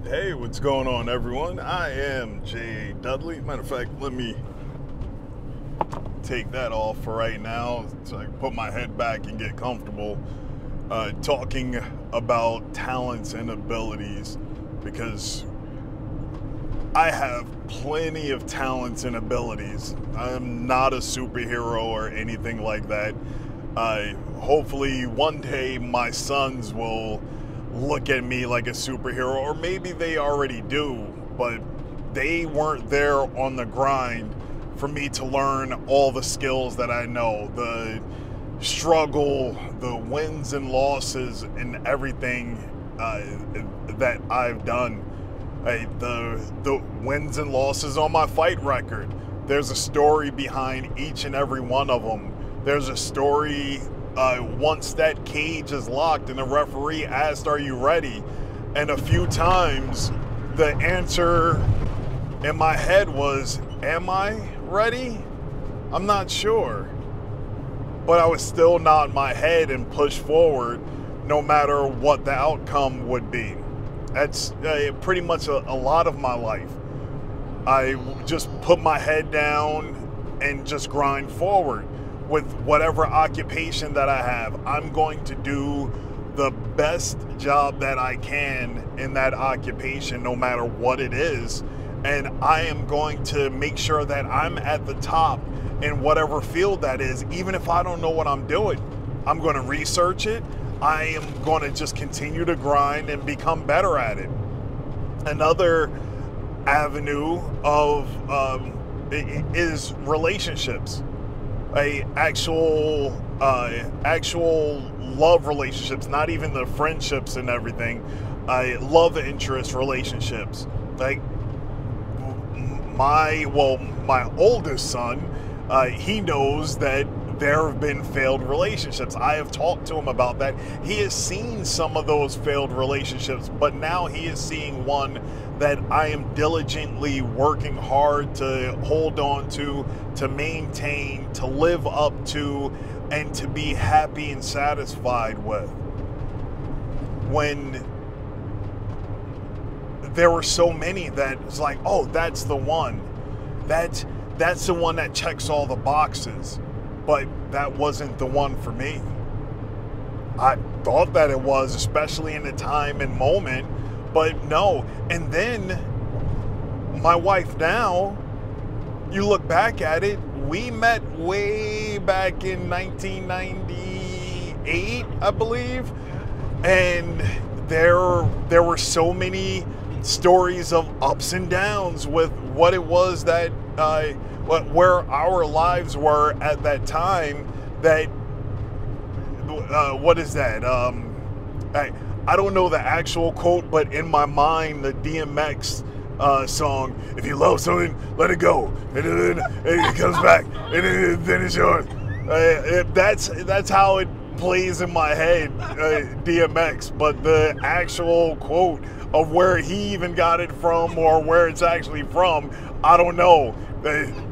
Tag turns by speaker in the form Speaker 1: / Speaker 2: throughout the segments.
Speaker 1: Hey, what's going on, everyone? I am J.A. Dudley. Matter of fact, let me take that off for right now so I can put my head back and get comfortable talking about talents and abilities, because I have plenty of talents and abilities. I'm not a superhero or anything like that. Hopefully one day my sons will look at me like a superhero, or maybe they already do, but they weren't there on the grind for me to learn all the skills that I know, the struggle, the wins and losses, and everything that I've done. The wins and losses on my fight record. There's a story behind each and every one of them. There's a story once that cage is locked and the referee asked, "Are you ready?" And a few times the answer in my head was, "Am I ready? I'm not sure." But I would still nod my head and push forward no matter what the outcome would be. That's pretty much a lot of my life. I just put my head down and just grind forward with whatever occupation that I have. I'm going to do the best job that I can in that occupation, no matter what it is. And I am going to make sure that I'm at the top in whatever field that is, even if I don't know what I'm doing. I'm going to research it. I am going to just continue to grind and become better at it. Another avenue of is relationships. Actual love relationships, not even the friendships and everything. Love interest relationships. Like my oldest son, he knows that there have been failed relationships. I have talked to him about that. He has seen some of those failed relationships, but now he is seeing one that I am diligently working hard to hold on to maintain, to live up to, and to be happy and satisfied with. When there were so many that it's like, oh, that's the one. That's the one that checks all the boxes. But that wasn't the one for me. I thought that it was, especially in the time and moment, but no. And then my wife now, you look back at it, we met way back in 1998, I believe. And there were so many stories of ups and downs with what it was that where our lives were at that time. That what is that? I don't know the actual quote, but in my mind, the DMX song, "If you love something, let it go, and then it comes back, and then it's yours." That's how it plays in my head, DMX. But the actual quote of where he even got it from, or where it's actually from, I don't know.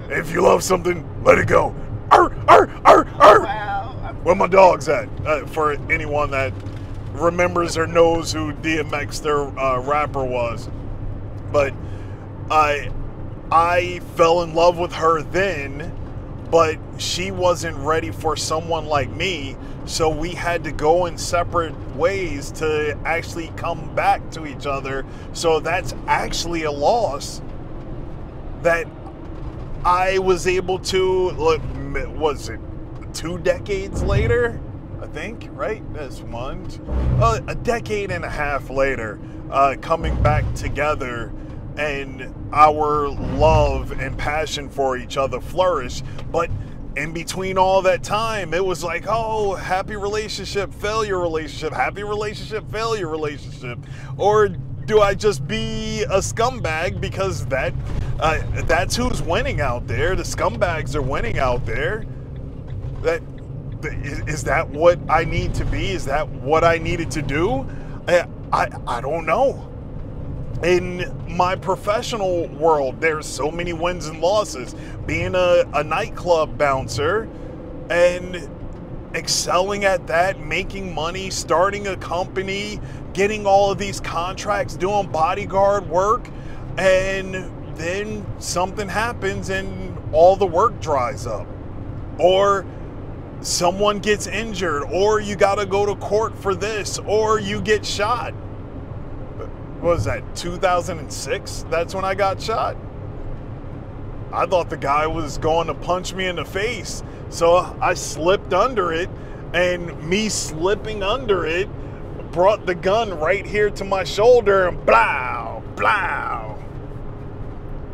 Speaker 1: If you love something, let it go. Arr, arr, arr, arr.
Speaker 2: Wow.
Speaker 1: Where my dog's at? For anyone that remembers or knows who DMX, their rapper, was. But I fell in love with her then, but she wasn't ready for someone like me. So we had to go in separate ways to actually come back to each other. So that's actually a loss that I was able to, was it 2 decades later? I think, right? That's one. A decade and a half later, coming back together, and our love and passion for each other flourished. But in between all that time, it was like, oh, happy relationship, failure relationship, happy relationship, failure relationship. Or do I just be a scumbag because that's who's winning out there? The scumbags are winning out there. Is that what I need to be? Is that what I needed to do? I don't know. In my professional world, there's so many wins and losses. Being a nightclub bouncer, and excelling at that, making money, starting a company, getting all of these contracts, doing bodyguard work, and then something happens and all the work dries up. Or someone gets injured, or you got to go to court for this, or you get shot. What was that, 2006? That's when I got shot. I thought the guy was going to punch me in the face, so I slipped under it, and me slipping under it brought the gun right here to my shoulder, and blow, blow.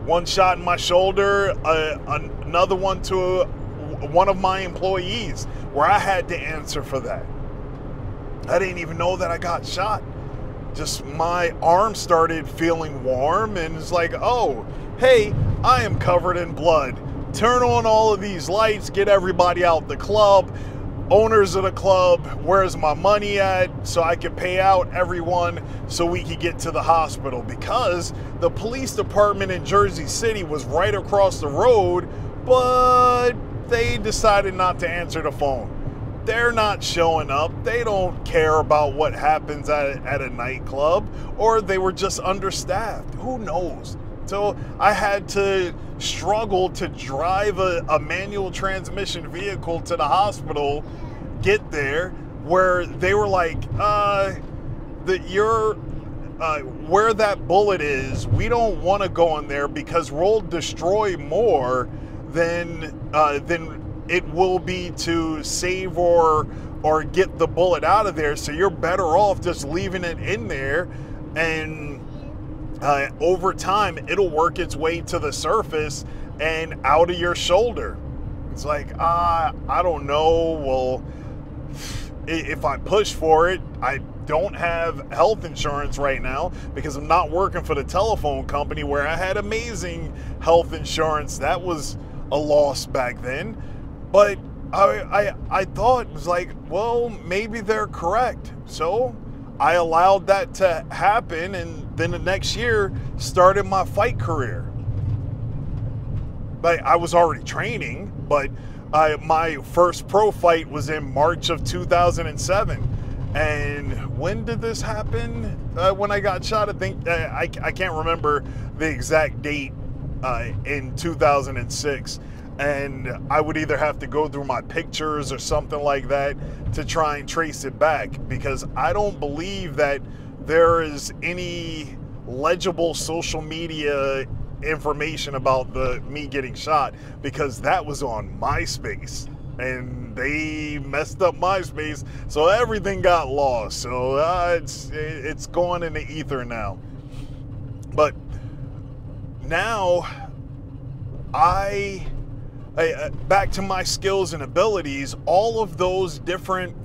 Speaker 1: One shot in my shoulder, another one to one of my employees, where I had to answer for that. I didn't even know that I got shot. Just my arm started feeling warm, and it's like, oh, hey, I am covered in blood. Turn on all of these lights, get everybody out the club. Owners of the club, where's my money at, so I could pay out everyone so we could get to the hospital, because the police department in Jersey City was right across the road, but they decided not to answer the phone. They're not showing up. They don't care about what happens at a nightclub, or they were just understaffed. Who knows? So I had to struggle to drive a manual transmission vehicle to the hospital, get there, where they were like, where that bullet is, we don't want to go in there because we'll destroy more than it will be to save or get the bullet out of there. So you're better off just leaving it in there, and over time it'll work its way to the surface and out of your shoulder. It's like, I don't know. Well, if I push for it, I don't have health insurance right now because I'm not working for the telephone company where I had amazing health insurance. That was a loss back then. But I thought, it was like, well, maybe they're correct. So I allowed that to happen, and then the next year started my fight career. But I was already training, but my first pro fight was in March of 2007. And when did this happen? When I got shot, I think, I can't remember the exact date in 2006. And I would either have to go through my pictures or something like that to try and trace it back, because I don't believe that there is any legible social media information about me getting shot, because that was on MySpace and they messed up MySpace, so everything got lost. So it's going in the ether now. But now back to my skills and abilities, all of those different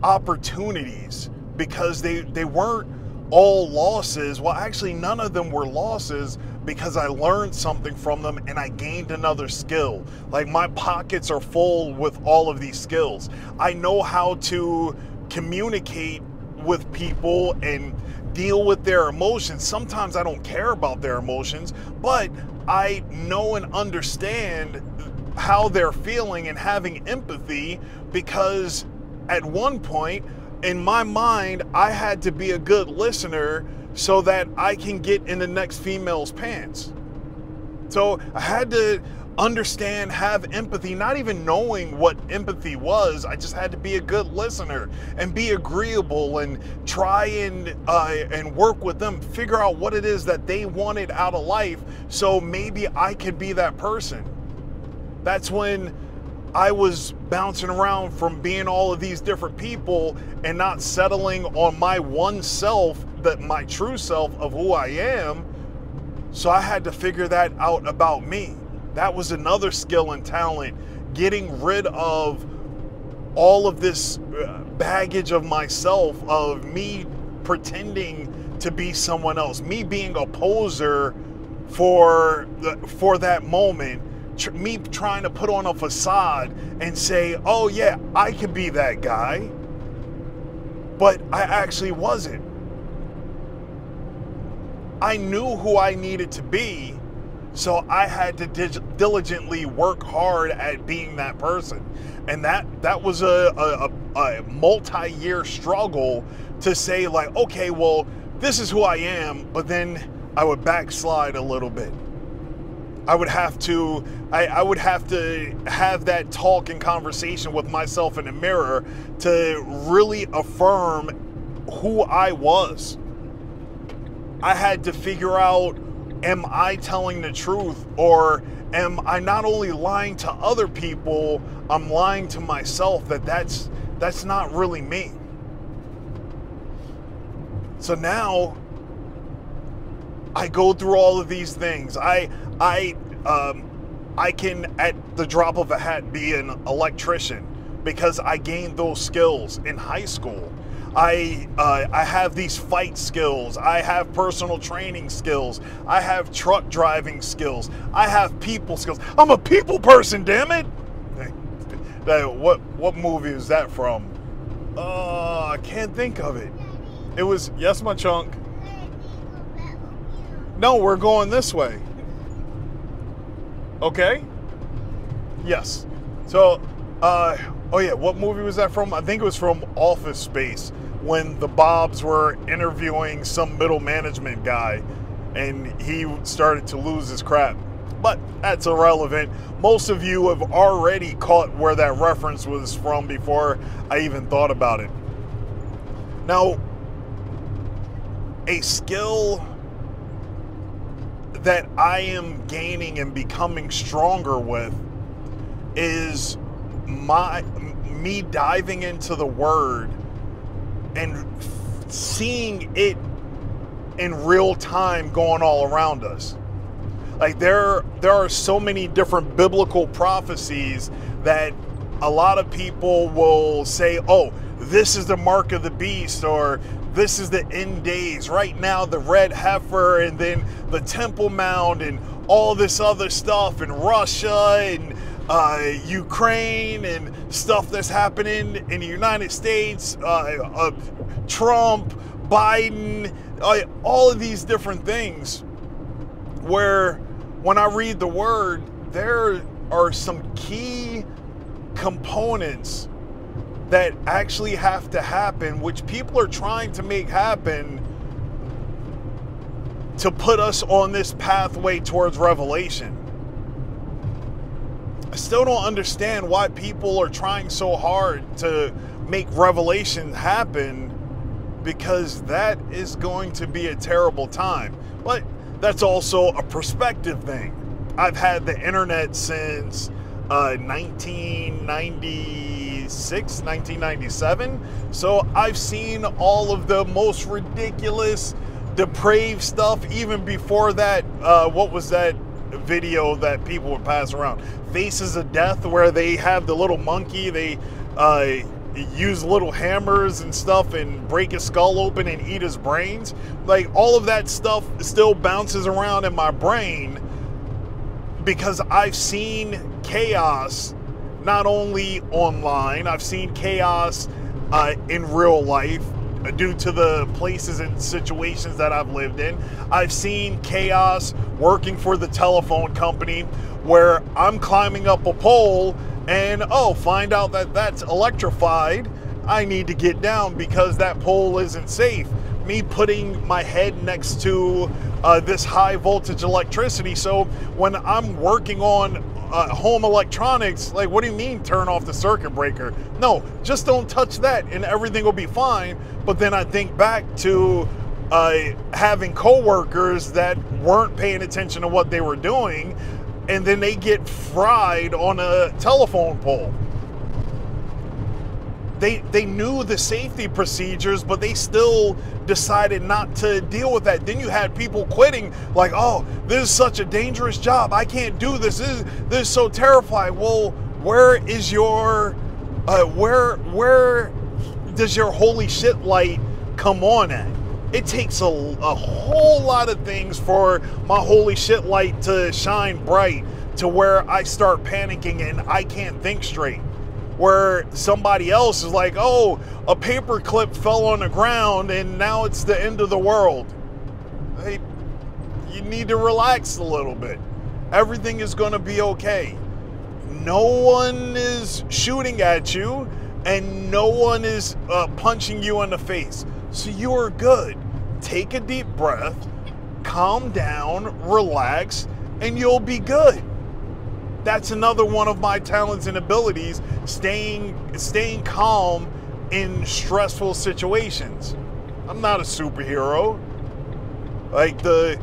Speaker 1: opportunities, because they weren't all losses. Well, actually none of them were losses, because I learned something from them and I gained another skill. Like, my pockets are full with all of these skills. I know how to communicate with people and deal with their emotions. Sometimes I don't care about their emotions, but I know and understand how they're feeling and having empathy, because at one point in my mind, I had to be a good listener so that I can get in the next female's pants. So I had to understand, have empathy, not even knowing what empathy was. I just had to be a good listener and be agreeable and try and work with them, figure out what it is that they wanted out of life, so maybe I could be that person. That's when I was bouncing around from being all of these different people and not settling on my one self, that my true self of who I am. So I had to figure that out about me. That was another skill and talent, getting rid of all of this baggage of myself, of me pretending to be someone else, me being a poser for that moment, me trying to put on a facade and say, oh yeah, I could be that guy, but I actually wasn't. I knew who I needed to be, So I had to diligently work hard at being that person. And that was a multi-year struggle to say, like, okay, well, this is who I am, but then I would backslide a little bit. I would have to have that talk and conversation with myself in the mirror to really affirm who I was. I had to figure out, am I telling the truth, or am I not only lying to other people, I'm lying to myself that's not really me. So now I go through all of these things. I can, at the drop of a hat, be an electrician because I gained those skills in high school. I have these fight skills. I have personal training skills. I have truck driving skills. I have people skills. I'm a people person, damn it. What movie is that from? I can't think of it. It was, yes, my chunk. No, we're going this way. Okay. Yes. So, oh yeah, what movie was that from? I think it was from Office Space, when the Bobs were interviewing some middle management guy and he started to lose his crap. But that's irrelevant. Most of you have already caught where that reference was from before I even thought about it. Now, a skill that I am gaining and becoming stronger with is me diving into the Word and seeing it in real time going all around us. Like there are so many different biblical prophecies that a lot of people will say, oh, this is the mark of the beast, or this is the end days. Right now, the red heifer, and then the Temple Mount, and all this other stuff, and Russia, and Ukraine, and stuff that's happening in the United States, Trump, Biden, all of these different things, where when I read the Word, there are some key components that actually have to happen, which people are trying to make happen to put us on this pathway towards revelation. I still don't understand why people are trying so hard to make revelation happen, because that is going to be a terrible time. But that's also a perspective thing. I've had the internet since 1996, 1997. So I've seen all of the most ridiculous, depraved stuff. Even before that, what was that video that people would pass around? Faces of Death, where they have the little monkey, they use little hammers and stuff and break his skull open and eat his brains. Like, all of that stuff still bounces around in my brain, because I've seen chaos not only online, I've seen chaos in real life due to the places and situations that I've lived in. I've seen chaos working for the telephone company, where I'm climbing up a pole and find out that that's electrified. I need to get down because that pole isn't safe. Me putting my head next to this high voltage electricity. So when I'm working on home electronics, like, what do you mean turn off the circuit breaker? No, just don't touch that and everything will be fine. But then I think back to having coworkers that weren't paying attention to what they were doing, and then they get fried on a telephone pole. They knew the safety procedures, but they still decided not to deal with that. Then you had people quitting, like, oh, this is such a dangerous job. I can't do this. This is so terrifying. Well, where is your, where does your holy shit light come on at? It takes a whole lot of things for my holy shit light to shine bright to where I start panicking and I can't think straight. Where somebody else is like, oh, a paper clip fell on the ground and now it's the end of the world. Hey, you need to relax a little bit. Everything is going to be okay. No one is shooting at you, and no one is punching you in the face. So you are good. Take a deep breath, calm down, relax, and you'll be good. That's another one of my talents and abilities, staying calm in stressful situations. I'm not a superhero. Like the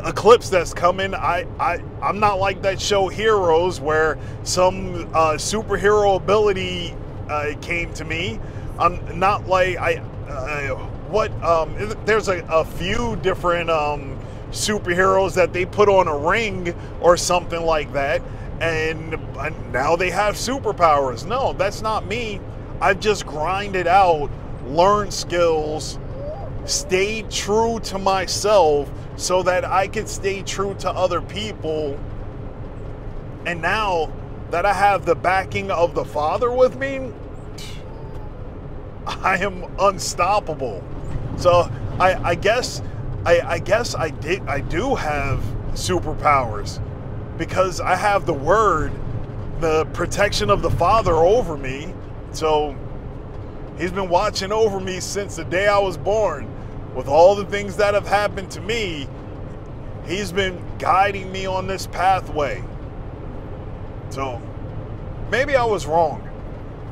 Speaker 1: eclipse that's coming, I'm not like that show Heroes where some superhero ability came to me. I'm not like there's a few different superheroes that they put on a ring or something like that, and now they have superpowers. No, that's not me. I've just grinded out, learned skills, stayed true to myself so that I could stay true to other people. And now that I have the backing of the Father with me, I am unstoppable. So I guess I do have superpowers because I have the word, the protection of the Father over me. So he's been watching over me since the day I was born. With all the things that have happened to me, he's been guiding me on this pathway. So maybe I was wrong.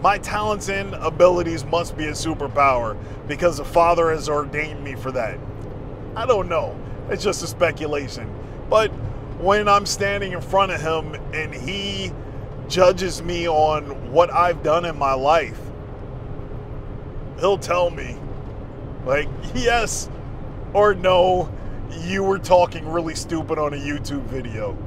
Speaker 1: My talents and abilities must be a superpower because the Father has ordained me for that. I don't know. It's just a speculation. But when I'm standing in front of him and he judges me on what I've done in my life, he'll tell me, like, yes or no, you were talking really stupid on a YouTube video.